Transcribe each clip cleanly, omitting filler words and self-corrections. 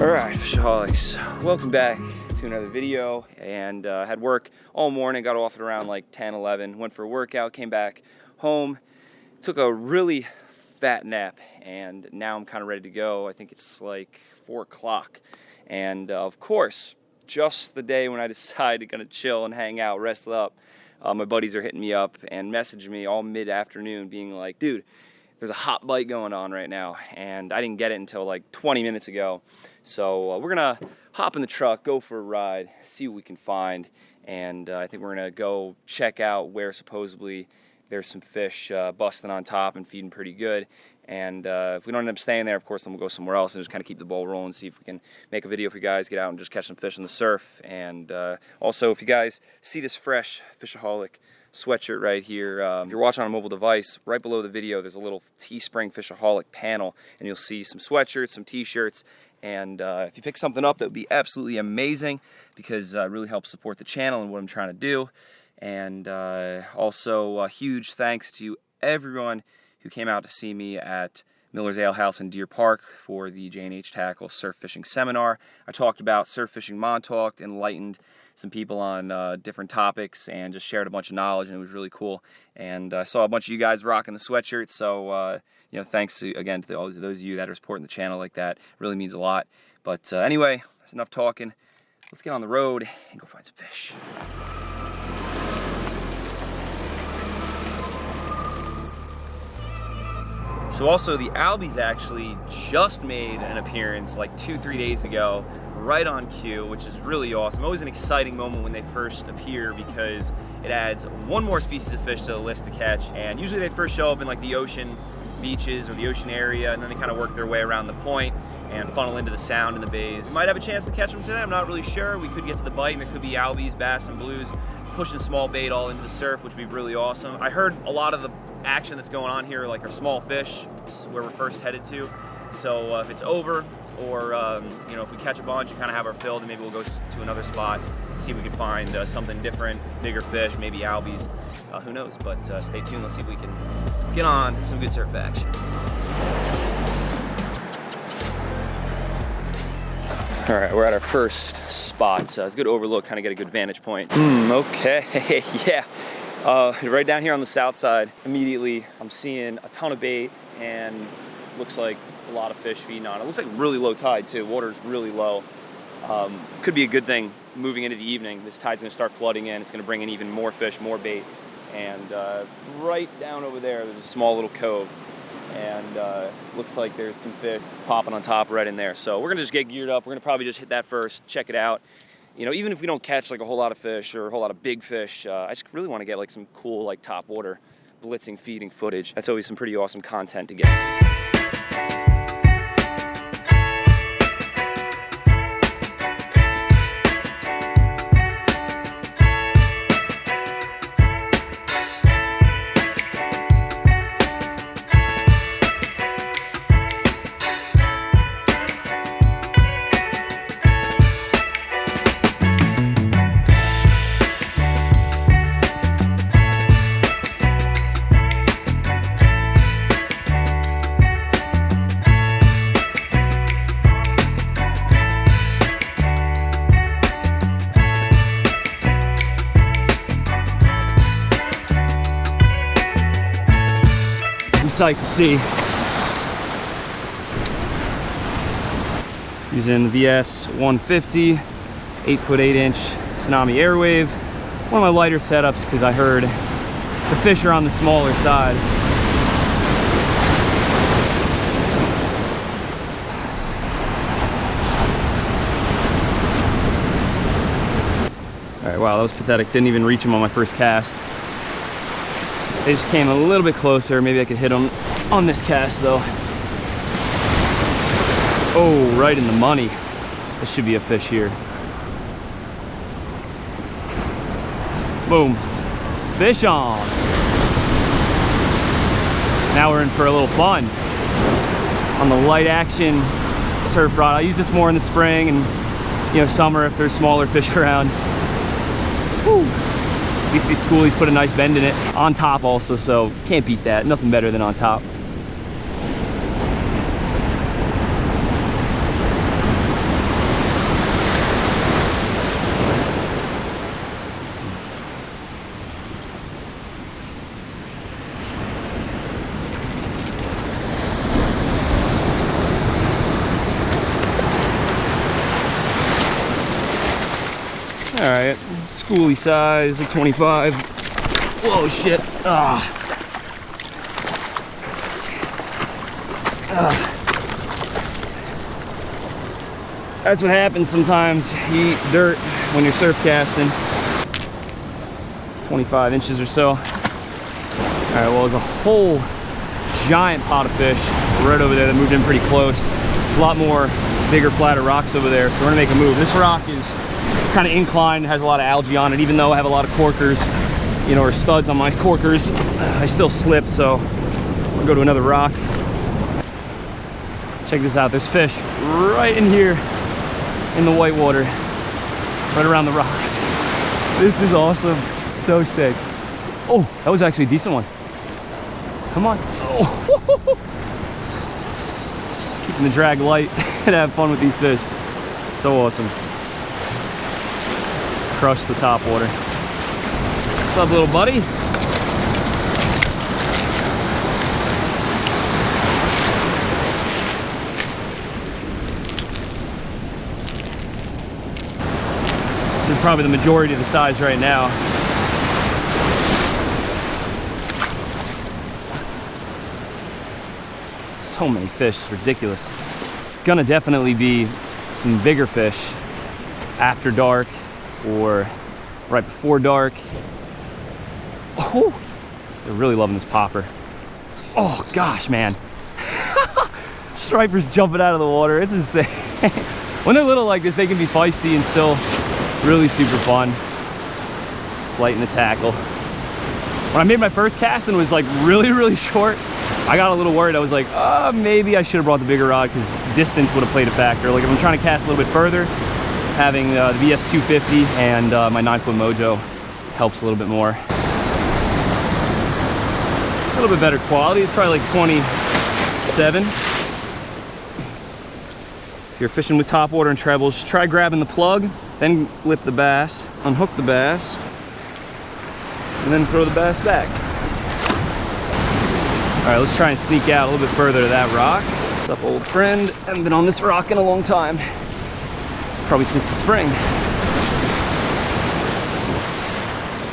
Alright, Fishaholics, welcome back to another video. And had work all morning, got off at around like 10, 11, went for a workout, came back home, took a really fat nap, and now I'm kind of ready to go. I think it's like 4 o'clock. And of course, just the day when I decided to kind of chill and hang out, rest up, my buddies are hitting me up and messaging me all mid-afternoon being like, dude, there's a hot bite going on right now, and I didn't get it until like 20 minutes ago. So we're gonna hop in the truck, go for a ride, see what we can find, and I think we're gonna go check out where supposedly there's some fish busting on top and feeding pretty good. And if we don't end up staying there, of course, then we'll go somewhere else and just kind of keep the ball rolling, see if we can make a video for you guys, get out and just catch some fish on the surf. And also, if you guys see this fresh FishAholic sweatshirt right here, if you're watching on a mobile device, right below the video there's a little Teespring FishAholic panel, and you'll see some sweatshirts, some t-shirts, and if you pick something up, that would be absolutely amazing, because it really helps support the channel and what I'm trying to do. And also a huge thanks to everyone who came out to see me at Miller's Ale House in Deer Park for the J&H Tackle Surf Fishing Seminar. I talked about surf fishing Montauk, enlightened some people on different topics, and just shared a bunch of knowledge, and it was really cool. And I saw a bunch of you guys rocking the sweatshirt, so you know, thanks again to all those of you that are supporting the channel like that. It really means a lot. But anyway, that's enough talking. Let's get on the road and go find some fish. So also, the Albies actually just made an appearance like 2-3 days ago, right on cue, which is really awesome. Always an exciting moment when they first appear, because it adds one more species of fish to the list to catch. And usually they first show up in like the ocean beaches or the ocean area, and then they kind of work their way around the point and funnel into the sound in the bays. Might have a chance to catch them today, I'm not really sure. We could get to the bite, and there could be Albies, bass, and blues pushing small bait all into the surf, which would be really awesome. I heard a lot of the action that's going on here like are small fish. This is where we're first headed to. So if it's over, or you know, if we catch a bunch and kind of have our fill, then maybe we'll go to another spot and see if we can find something different, bigger fish, maybe Albies, who knows. But stay tuned, let's see if we can get on some good surf action. All right, we're at our first spot. It's a good overlook, kind of get a good vantage point. Okay, yeah. Right down here on the south side, immediately I'm seeing a ton of bait, and looks like a lot of fish feeding on it. It looks like really low tide too. Water's really low. Could be a good thing moving into the evening. This tide's gonna start flooding in. It's gonna bring in even more fish, more bait. And right down over there, there's a small little cove, and looks like there's some fish popping on top right in there. So we're gonna just get geared up. We're gonna probably just hit that first, check it out. You know, even if we don't catch like a whole lot of fish or a whole lot of big fish, I just really want to get like some cool like top water blitzing, feeding footage. That's always some pretty awesome content to get. Sight to see. Using the VS 150, 8'8" Tsunami Airwave. One of my lighter setups, because I heard the fish are on the smaller side. All right, wow, that was pathetic. Didn't even reach him on my first cast. They just came a little bit closer. Maybe I could hit them on this cast though. Oh, right in the money. This should be a fish here. Boom. Fish on. Now we're in for a little fun on the light action surf rod. I use this more in the spring and, you know, summer if there's smaller fish around. Woo. At least these schoolies put a nice bend in it. On top also, so can't beat that. Nothing better than on top. right, schoolie size, like 25. Whoa, shit. That's what happens sometimes. You eat dirt when you're surf casting. 25 inches or so. All right, well, there's a whole giant pot of fish right over there that moved in pretty close. There's a lot more bigger, flatter rocks over there, so we're gonna make a move. This rock is kind of inclined, has a lot of algae on it. Even though I have a lot of corkers, you know, or studs on my corkers, I still slip, so I'm gonna go to another rock. Check this out, there's fish right in here in the white water, right around the rocks. This is awesome, so sick. Oh, that was actually a decent one. Come on. Oh. Keeping the drag light and have fun with these fish. So awesome. Crush the top water. What's up, little buddy? This is probably the majority of the size right now. So many fish, it's ridiculous. It's gonna definitely be some bigger fish after dark or right before dark. Oh, they're really loving this popper. Oh gosh, man. Stripers jumping out of the water, it's insane. When they're little like this, they can be feisty and still really super fun. Just lighten the tackle. When I made my first cast and was like really short, I got a little worried. I was like, maybe I should have brought the bigger rod because distance would have played a factor. Like if I'm trying to cast a little bit further, having the VS 250 and my 9-foot Mojo helps a little bit more. A little bit better quality. It's probably like 27. If you're fishing with top water and trebles, try grabbing the plug, then lip the bass, unhook the bass, and then throw the bass back. All right, let's try and sneak out a little bit further to that rock. What's up, old friend? Haven't been on this rock in a long time. Probably since the spring.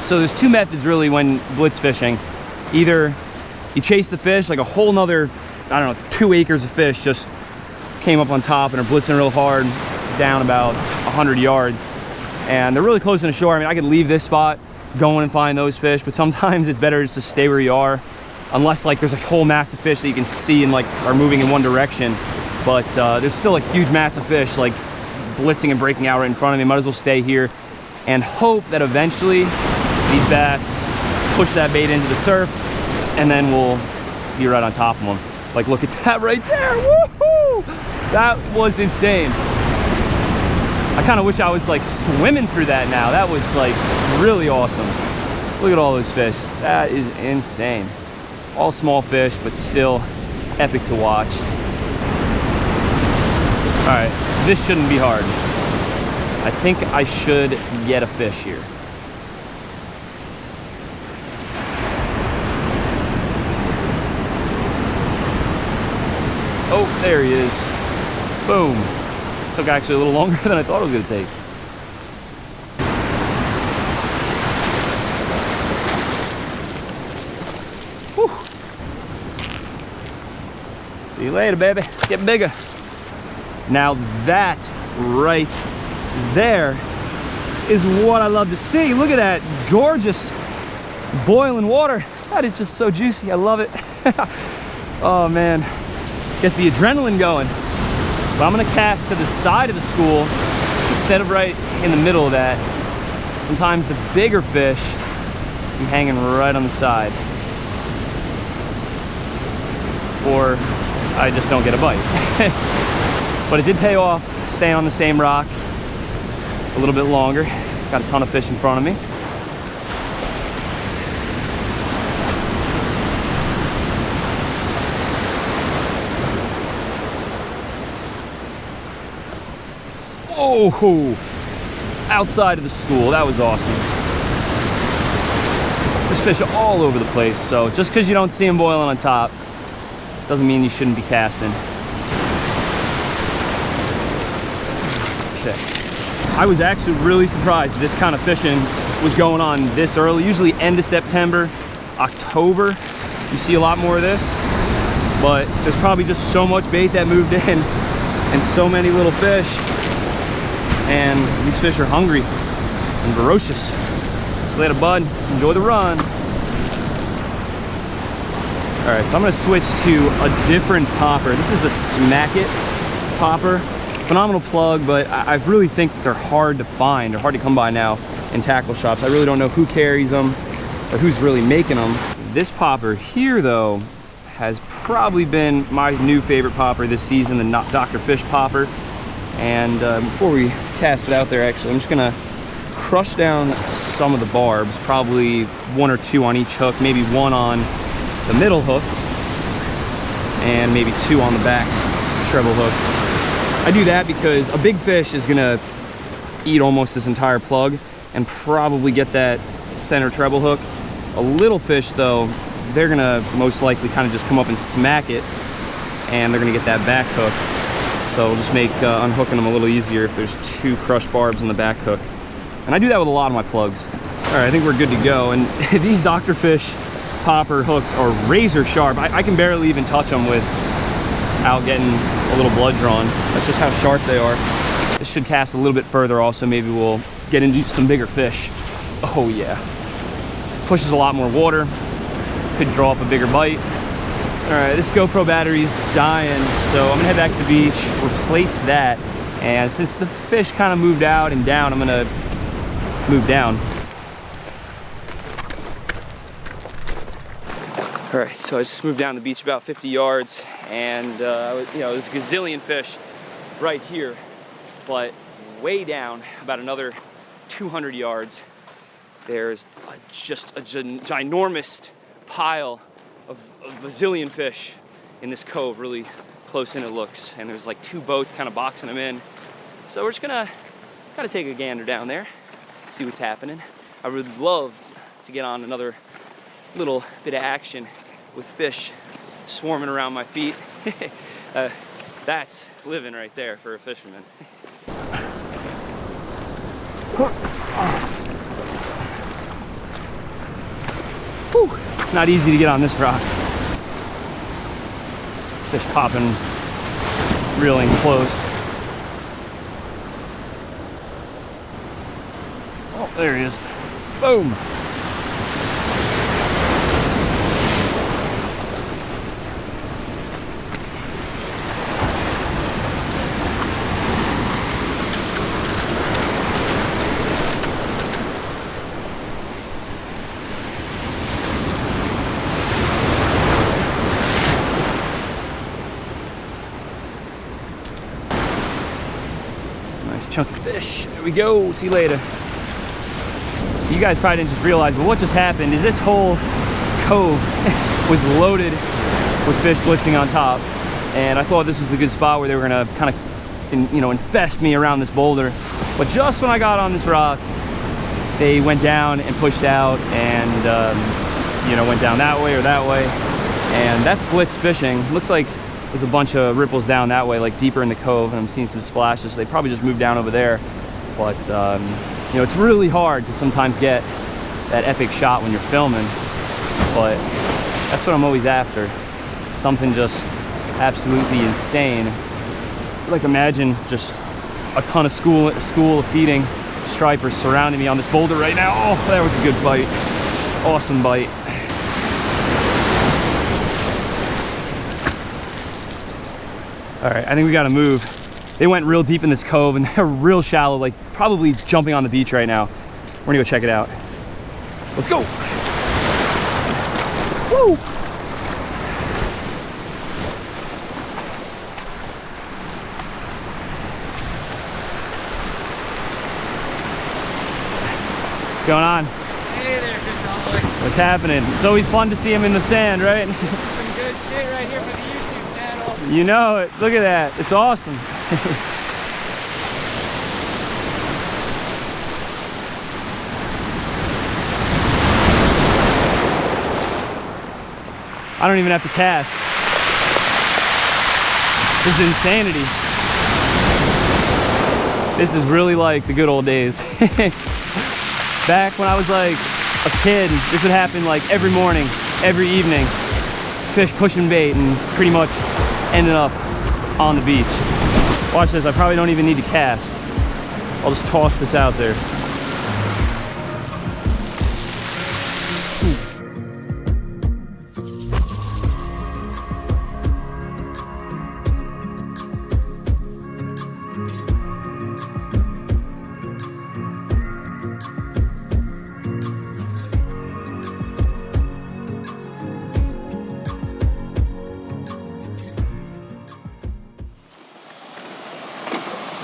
So there's two methods really when blitz fishing. Either you chase the fish, like a whole nother, I don't know, 2 acres of fish just came up on top and are blitzing real hard down about 100 yards. And they're really close to the shore. I mean, I could leave this spot, go in and find those fish, but sometimes it's better just to stay where you are. Unless like there's a whole mass of fish that you can see and like are moving in one direction. But there's still a huge mass of fish like blitzing and breaking out right in front of me. Might as well stay here and hope that eventually these bass push that bait into the surf and then we'll be right on top of them. Like look at that right there, woohoo! That was insane. I kind of wish I was like swimming through that now. That was like really awesome. Look at all those fish, that is insane. All small fish, but still epic to watch. All right, this shouldn't be hard. I think I should get a fish here. Oh, there he is. Boom. Took actually a little longer than I thought it was gonna take. See you later, baby. Get bigger. Now that right there is what I love to see. Look at that gorgeous boiling water. That is just so juicy. I love it. Oh man, gets the adrenaline going. But I'm gonna cast to the side of the school instead of right in the middle of that. Sometimes the bigger fish be hanging right on the side. Or I just don't get a bite. But it did pay off staying on the same rock a little bit longer. Got a ton of fish in front of me. Oh, outside of the school, that was awesome. There's fish all over the place, so just because you don't see them boiling on top doesn't mean you shouldn't be casting. Okay. I was actually really surprised this kind of fishing was going on this early. Usually end of September, October, you see a lot more of this. But there's probably just so much bait that moved in and so many little fish. And these fish are hungry and ferocious. So later, bud, enjoy the run. All right, so I'm gonna switch to a different popper. This is the Smack It popper. Phenomenal plug, but I really think that they're hard to find. They're hard to come by now in tackle shops. I really don't know who carries them or who's really making them. This popper here, though, has probably been my new favorite popper this season, the Dr. Fish popper. And before we cast it out there, actually, I'm just gonna crush down some of the barbs, probably 1 or 2 on each hook, maybe 1 on the middle hook, and maybe 2 on the back treble hook. I do that because a big fish is gonna eat almost this entire plug and probably get that center treble hook. A little fish, though, they're gonna most likely kind of just come up and smack it, and they're gonna get that back hook. So it'll just make unhooking them a little easier if there's 2 crushed barbs in the back hook. And I do that with a lot of my plugs. All right, I think we're good to go. And these Dr. Fish popper hooks are razor sharp. I can barely even touch them without getting a little blood drawn. That's just how sharp they are. This should cast a little bit further also. Maybe we'll get into some bigger fish. Oh yeah. Pushes a lot more water. Could draw up a bigger bite. All right, this GoPro battery's dying, so I'm gonna head back to the beach, replace that. And since the fish kind of moved out and down, I'm gonna move down. All right, so I just moved down the beach about 50 yards, and there's a gazillion fish right here, but way down, about another 200 yards, there's just a ginormous pile of a bazillion fish in this cove. Really close in it looks, and there's like 2 boats kind of boxing them in. So we're just gonna take a gander down there, see what's happening. I would love to get on another little bit of action with fish swarming around my feet. That's living right there for a fisherman. Whew. Not easy to get on this rock. Fish popping reeling close. Oh, there he is. Boom. Nice chunk of fish. There we go. See you later. So you guys probably didn't just realize, but what just happened is this whole cove was loaded with fish blitzing on top. And I thought this was the good spot where they were gonna kind of, infest me around this boulder. But just when I got on this rock, they went down and pushed out and, went down that way or that way. And that's Blitz fishing. Looks like there's a bunch of ripples down that way, like deeper in the cove, and I'm seeing some splashes. So they probably just moved down over there. But, it's really hard to sometimes get that epic shot when you're filming. But that's what I'm always after. Something just absolutely insane. Like imagine just a ton of school of feeding stripers surrounding me on this boulder right now. Oh, that was a good bite. Awesome bite. All right, I think we gotta move. They went real deep in this cove and they're real shallow, like probably jumping on the beach right now. We're gonna go check it out. Let's go. Woo! What's going on? Hey there, FishAholic. What's happening? It's always fun to see him in the sand, right? Some good shit right here for the YouTube channel. You know it. Look at that. It's awesome. I don't even have to cast. This is insanity. This is really like the good old days. Back when I was like a kid, this would happen like every morning, every evening. Fish pushing bait and pretty much ending up on the beach. Watch this, I probably don't even need to cast. I'll just toss this out there.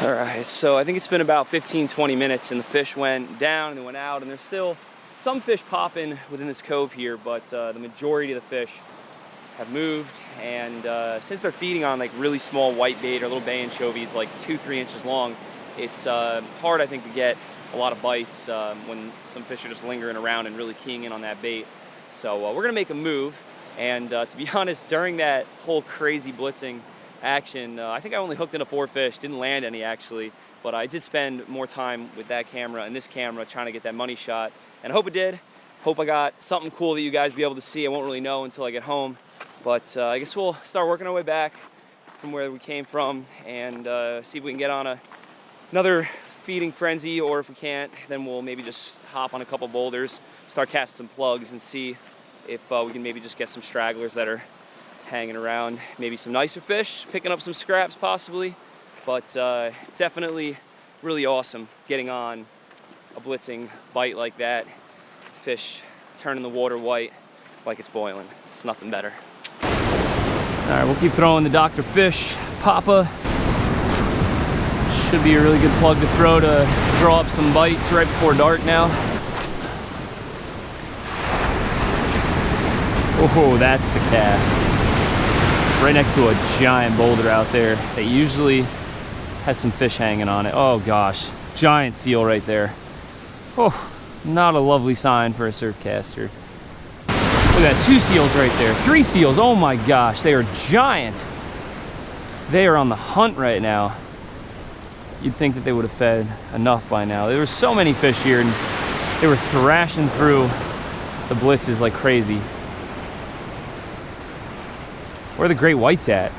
All right, so I think it's been about 15-20 minutes and the fish went down and they went out, and there's still some fish popping within this cove here, but the majority of the fish have moved, and since they're feeding on like really small white bait or little bay anchovies like 2-3 inches long, it's hard, I think, to get a lot of bites when some fish are just lingering around and really keying in on that bait. So we're gonna make a move, and to be honest, during that whole crazy blitzing action, I think I only hooked into 4 fish, didn't land any actually, but I did spend more time with that camera and this camera trying to get that money shot, and I hope it did. Hope I got something cool that you guys be able to see. I won't really know until I get home, but I guess we'll start working our way back from where we came from and see if we can get on another feeding frenzy, or if we can't, then we'll maybe just hop on a couple boulders, start casting some plugs, and see if we can maybe just get some stragglers that are hanging around, maybe some nicer fish, picking up some scraps possibly, but definitely really awesome getting on a blitzing bite like that. Fish turning the water white like it's boiling. It's nothing better. All right, we'll keep throwing the Dr. Fish Papa. Should be a really good plug to throw to draw up some bites right before dark now. Oh, that's the cast. Right next to a giant boulder out there that usually has some fish hanging on it. Oh gosh, giant seal right there. Oh, not a lovely sign for a surf caster. Look at that, 2 seals right there, 3 seals, oh my gosh, they are giant. They are on the hunt right now. You'd think that they would have fed enough by now. There were so many fish here and they were thrashing through the blitzes like crazy. Where are the great whites at?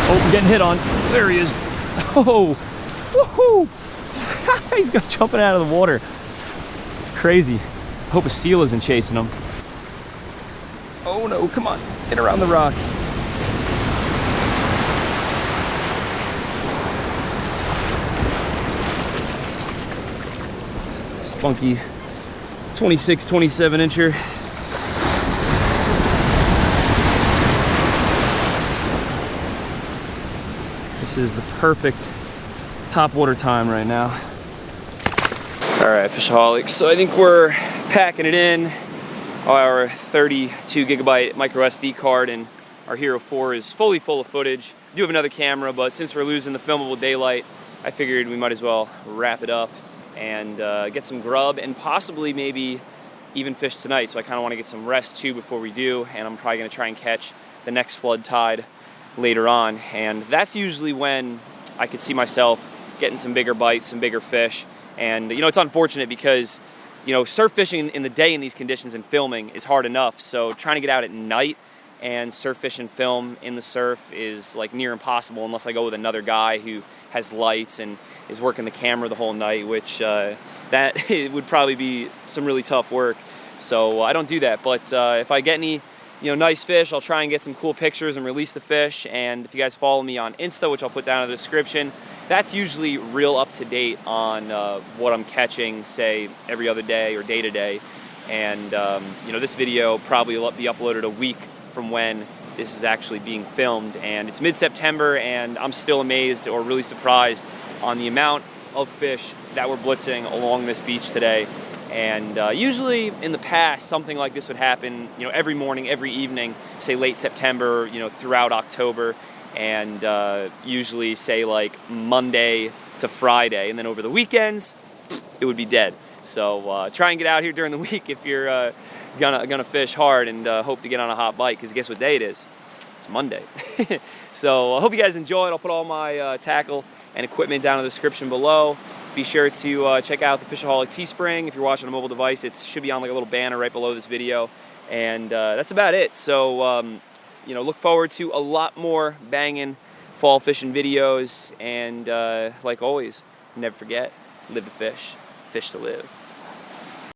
Oh, I'm getting hit on. There he is. Oh, woohoo! He's jumping out of the water. It's crazy. I hope a seal isn't chasing him. Oh no, come on, get around the rock. Spunky 26, 27 incher. This is the perfect topwater time right now. All right, FishAholic, so I think we're packing it in. Our 32 gigabyte micro SD card and our Hero 4 is fully full of footage. I do have another camera, but since we're losing the filmable daylight, I figured we might as well wrap it up and get some grub and possibly maybe even fish tonight. So I kind of want to get some rest too before we do, and I'm probably going to try and catch the next flood tide later on, and that's usually when I could see myself getting some bigger bites, some bigger fish. And you know, it's unfortunate because you know, surf fishing in the day in these conditions and filming is hard enough, so trying to get out at night and surf fish and film in the surf is like near impossible unless I go with another guy who has lights and is working the camera the whole night, which that it would probably be some really tough work. So I don't do that, but if I get any nice fish, I'll try and get some cool pictures and release the fish. And if you guys follow me on Insta, which I'll put down in the description, that's usually real up to date on what I'm catching, say every other day or day to day. And this video probably will be uploaded a week from when this is actually being filmed, and it's mid-September, and I'm still amazed or really surprised on the amount of fish that were blitzing along this beach today. And usually in the past, something like this would happen, every morning, every evening, say late September, throughout October, and usually say like Monday to Friday, and then over the weekends, it would be dead. So try and get out here during the week if you're gonna fish hard and hope to get on a hot bite, because guess what day it is? it's Monday. So I hope you guys enjoy it. I'll put all my tackle and equipment down in the description below. Be sure to check out the FishAholic Teespring. If you're watching on a mobile device, it should be on like a little banner right below this video. And that's about it. So, you know, look forward to a lot more banging fall fishing videos. And like always, never forget, live to fish, fish to live.